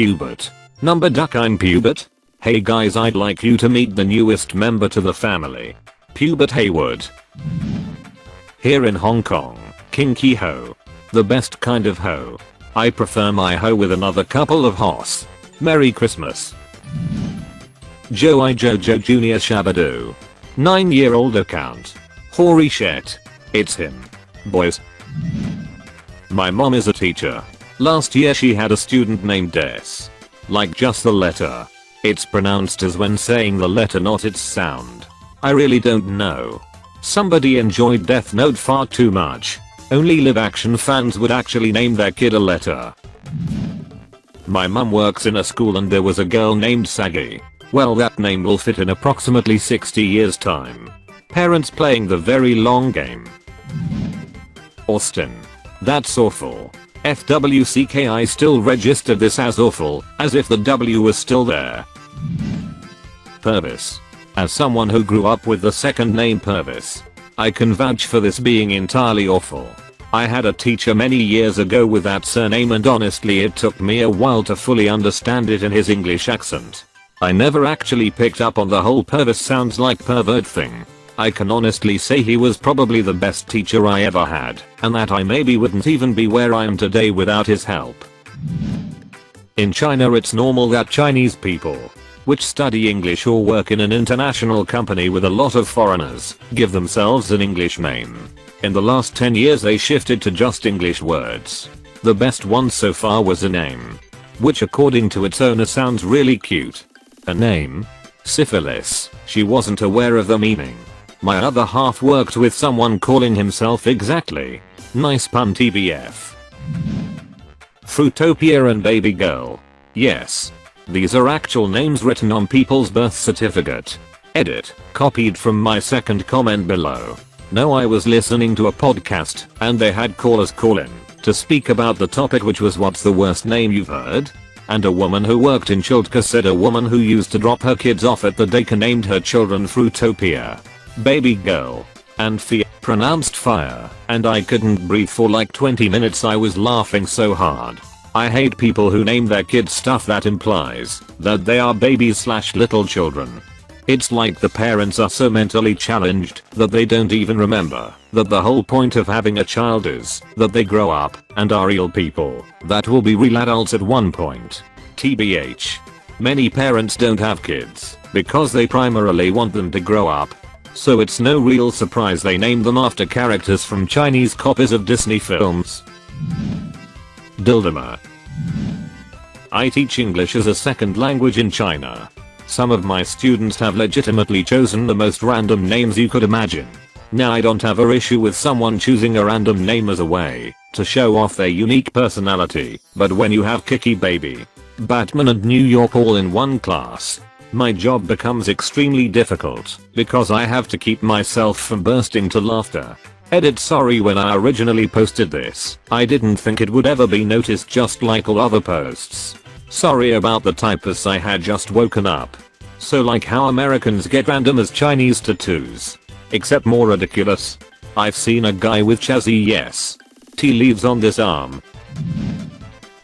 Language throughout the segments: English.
Hubert. Number duck, I'm Pubert. Hey guys, I'd like you to meet the newest member to the family. Pubert Hayward. Here in Hong Kong, kinky hoe. The best kind of hoe. I prefer my hoe with another couple of hoss. Merry Christmas. Joe I Jojo Jr. Shabadoo. 9-year-old account. Holy shit. It's him. Boys. My mom is a teacher. Last year she had a student named Des. Like just the letter. It's pronounced as when saying the letter, not its sound. I really don't know. Somebody enjoyed Death Note far too much. Only live action fans would actually name their kid a letter. My mum works in a school and there was a girl named Saggy. Well, that name will fit in approximately 60 years time. Parents playing the very long game. Austin. That's awful. FWCK, I still registered this as awful, as if the W was still there. Purvis. As someone who grew up with the second name Purvis, I can vouch for this being entirely awful. I had a teacher many years ago with that surname and honestly it took me a while to fully understand it in his English accent. I never actually picked up on the whole Purvis sounds like pervert thing. I can honestly say he was probably the best teacher I ever had, and that I maybe wouldn't even be where I am today without his help. In China it's normal that Chinese people, which study English or work in an international company with a lot of foreigners, give themselves an English name. In the last 10 years they shifted to just English words. The best one so far was a name, which according to its owner sounds really cute. A name? Syphilis. She wasn't aware of the meaning. My other half worked with someone calling himself exactly. Nice pun TBF. Fruitopia and Baby Girl. Yes. These are actual names written on people's birth certificate. Edit. Copied from my second comment below. No, I was listening to a podcast and they had callers call in to speak about the topic, which was what's the worst name you've heard? And a woman who worked in childcare said a woman who used to drop her kids off at the daycare named her children Fruitopia, Baby Girl, and Fia, pronounced fire, and I couldn't breathe for like 20 minutes. I was laughing so hard. I hate people who name their kids stuff that implies that they are babies/little children. It's like the parents are so mentally challenged that they don't even remember that the whole point of having a child is that they grow up and are real people that will be real adults at one point. TBH. Many parents don't have kids because they primarily want them to grow up. So it's no real surprise they name them after characters from Chinese copies of Disney films. Dildema. I teach English as a second language in China. Some of my students have legitimately chosen the most random names you could imagine. Now I don't have an issue with someone choosing a random name as a way to show off their unique personality, but when you have Kiki Baby, Batman and New York all in one class, my job becomes extremely difficult because I have to keep myself from bursting to laughter. Edit. Sorry, when I originally posted this, I didn't think it would ever be noticed, just like all other posts. Sorry about the typos, I had just woken up. So like how Americans get random as Chinese tattoos. Except more ridiculous. I've seen a guy with Chazzy yes. Tea leaves on this arm.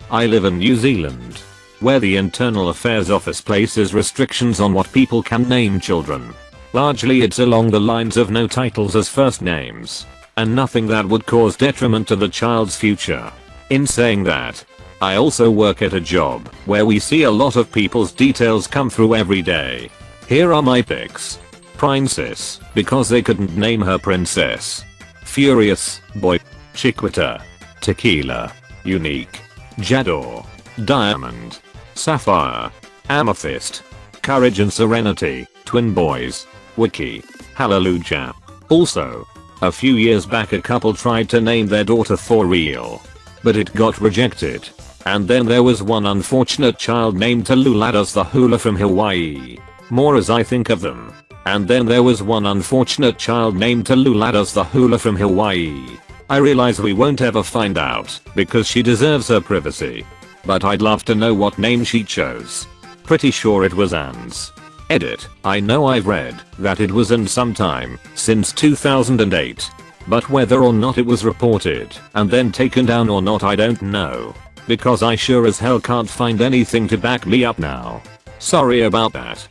I live in New Zealand, where the Internal Affairs Office places restrictions on what people can name children. Largely it's along the lines of no titles as first names, and nothing that would cause detriment to the child's future. In saying that, I also work at a job where we see a lot of people's details come through every day. Here are my picks. Princess, because they couldn't name her princess. Furious, boy. Chiquita. Tequila. Unique. Jador. Diamond. Sapphire. Amethyst. Courage and Serenity, twin boys. Wiki. Hallelujah. Also, a few years back a couple tried to name their daughter For Real, but it got rejected. And then there was one unfortunate child named Taluladas the Hula from Hawaii. More as I think of them. And then there was one unfortunate child named Taluladas the Hula from Hawaii. I realize we won't ever find out because she deserves her privacy. But I'd love to know what name she chose. Pretty sure it was Anne's. Edit. I know I've read that it was Anne sometime since 2008. But whether or not it was reported and then taken down or not, I don't know. because I sure as hell can't find anything to back me up now. Sorry about that.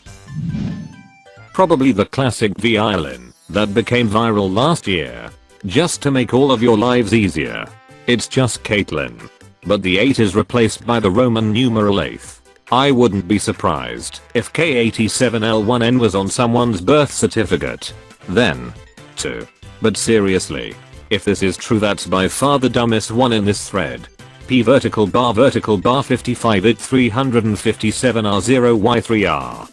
Probably the classic violin that became viral last year. Just to make all of your lives easier. It's just Caitlin. But the 8 is replaced by the Roman numeral 8. I wouldn't be surprised if K87L1N was on someone's birth certificate. Then, too. But seriously, if this is true, that's by far the dumbest one in this thread. P vertical bar 55 it 357 R0 Y3R.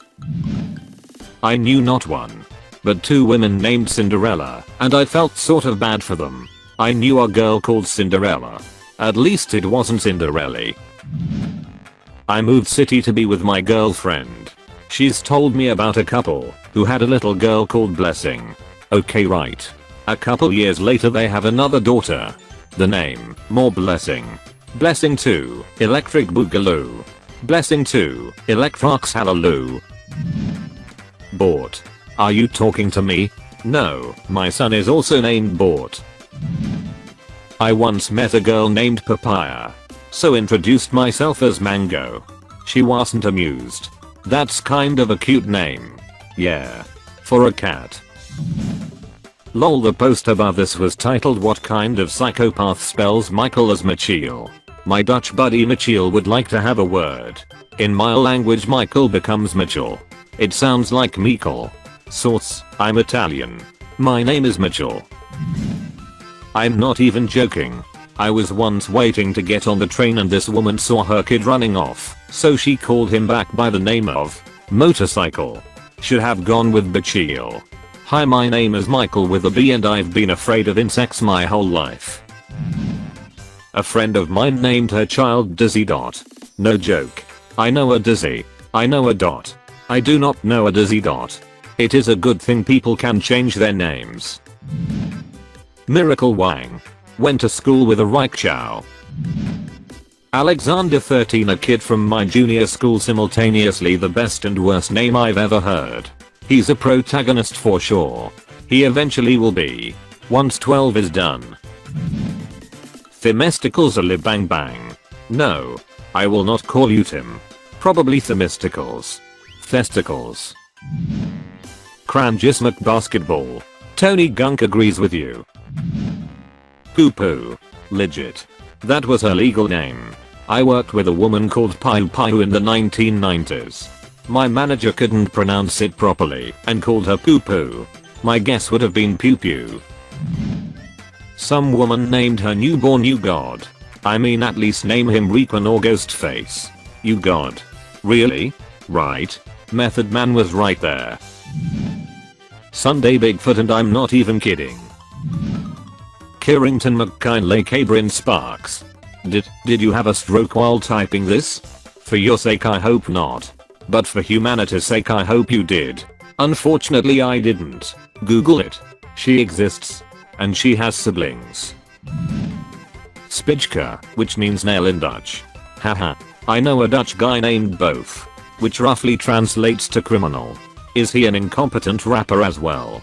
I knew not one, but 2 women named Cinderella, and I felt sort of bad for them. I knew a girl called Cinderella. At least it wasn't Cinderella. I moved city to be with my girlfriend. She's told me about a couple who had a little girl called Blessing. Okay, right. A couple years later they have another daughter. The name, more Blessing. Blessing 2, Electric Boogaloo. Blessing 2, Electrox Hallelujah. Bort. Are you talking to me? No, my son is also named Bort. I once met a girl named Papaya. So introduced myself as Mango. She wasn't amused. That's kind of a cute name. Yeah. For a cat. Lol, the post above this was titled "What kind of psychopath spells Michael as Michiel?" My Dutch buddy Michiel would like to have a word. In my language Michael becomes Mitchell. It sounds like Michael. Source, I'm Italian. My name is Mitchell. I'm not even joking. I was once waiting to get on the train and this woman saw her kid running off, so she called him back by the name of Motorcycle. Should have gone with Michiel. Hi, my name is Michael with a B and I've been afraid of insects my whole life. A friend of mine named her child Dizzy Dot. No joke. I know a Dizzy. I know a Dot. I do not know a Dizzy Dot. It is a good thing people can change their names. Miracle Wang. Went to school with a rickshaw. Alexander 13, a kid from my junior school, simultaneously the best and worst name I've ever heard. He's a protagonist for sure. He eventually will be. Once 12 is done. Themesticles a lib bang bang. No. I will not call you Tim. Probably Themesticles. Festicles. Crangismic basketball. Tony Gunk agrees with you. Poo-poo. Legit. That was her legal name. I worked with a woman called Piu Piu in the 1990s. My manager couldn't pronounce it properly and called her poo-poo. My guess would have been pew-pew. Some woman named her newborn You God. I mean, at least name him Reaper or Ghostface. You God. Really? Right. Method Man was right there. Sunday Bigfoot, and I'm not even kidding. Kirrington McKinley Cabrin Sparks. Did you have a stroke while typing this? For your sake I hope not. But for humanity's sake I hope you did. Unfortunately I didn't. Google it. She exists. And she has siblings. Spijka, which means nail in Dutch. Haha. I know a Dutch guy named Both. Which roughly translates to criminal. Is he an incompetent rapper as well?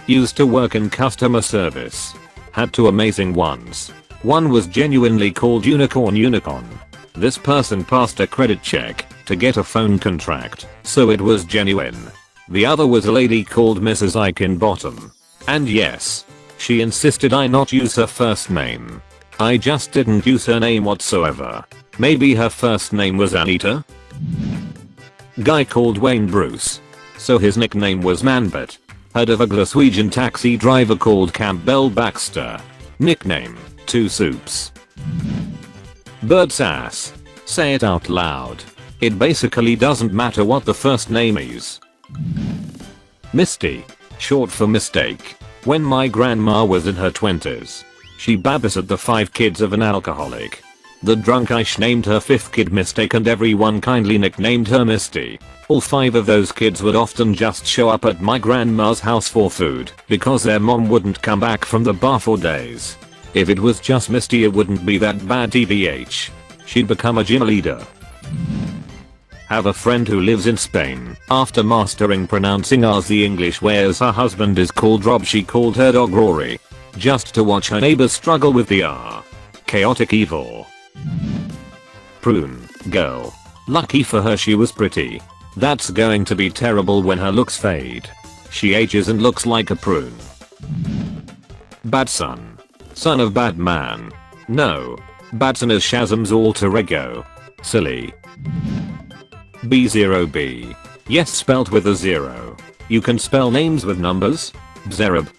Used to work in customer service. Had 2 amazing ones. One was genuinely called Unicorn. This person passed a credit check to get a phone contract, so it was genuine. The other was a lady called Mrs. Bottom. And yes, she insisted I not use her first name. I just didn't use her name whatsoever. Maybe her first name was Anita? Guy called Wayne Bruce. So his nickname was Manbit. Heard of a Glaswegian taxi driver called Campbell Baxter. Nickname, 2 Soups. Bird's ass. Say it out loud. It basically doesn't matter what the first name is. Misty. Short for mistake. When my grandma was in her 20s, she babysat the 5 kids of an alcoholic. The drunkish named her 5th kid Mistake and everyone kindly nicknamed her Misty. All 5 of those kids would often just show up at my grandma's house for food because their mom wouldn't come back from the bar for days. If it was just Misty it wouldn't be that bad tbh. She'd become a gym leader. Have a friend who lives in Spain. After mastering pronouncing R's the English way as her husband is called Rob, she called her dog Rory. Just to watch her neighbors struggle with the R. Chaotic evil. Prune, girl. Lucky for her she was pretty. That's going to be terrible when her looks fade. She ages and looks like a prune. Batson. Son of Batman. No. Batson is Shazam's alter ego. Silly. B0B. Yes, spelt with a 0. You can spell names with numbers? Bzerab.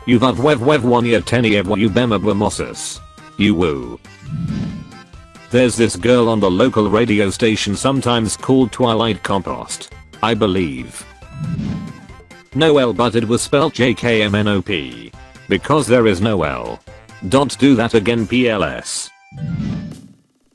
You've wev 1 year 10 year you bemabwamosis. You woo. There's this girl on the local radio station sometimes called Twilight Compost. I believe. No L, but it was spelled JKMNOP. Because there is no L. Don't do that again, PLS.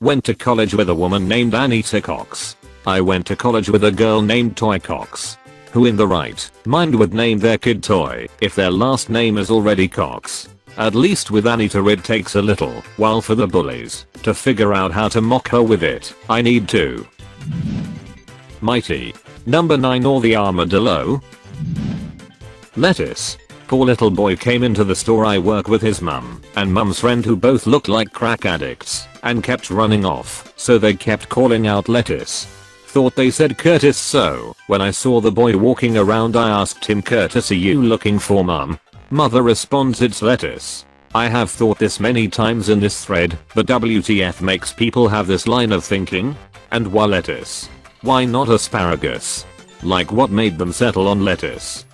Went to college with a woman named Anita Cox. I went to college with a girl named Toy Cox. Who in the right mind would name their kid Toy if their last name is already Cox? At least with Anita it takes a little while for the bullies to figure out how to mock her with it. I need to. Mighty. Number 9 or the armadillo? Lettuce. Poor little boy came into the store. I work with his mum and mum's friend who both looked like crack addicts and kept running off, so they kept calling out Lettuce. Thought they said Curtis, so when I saw the boy walking around I asked him, Curtis, are you looking for mum? Mother responds, it's Lettuce. I have thought this many times in this thread, but WTF makes people have this line of thinking? And why lettuce? Why not asparagus? Like what made them settle on lettuce?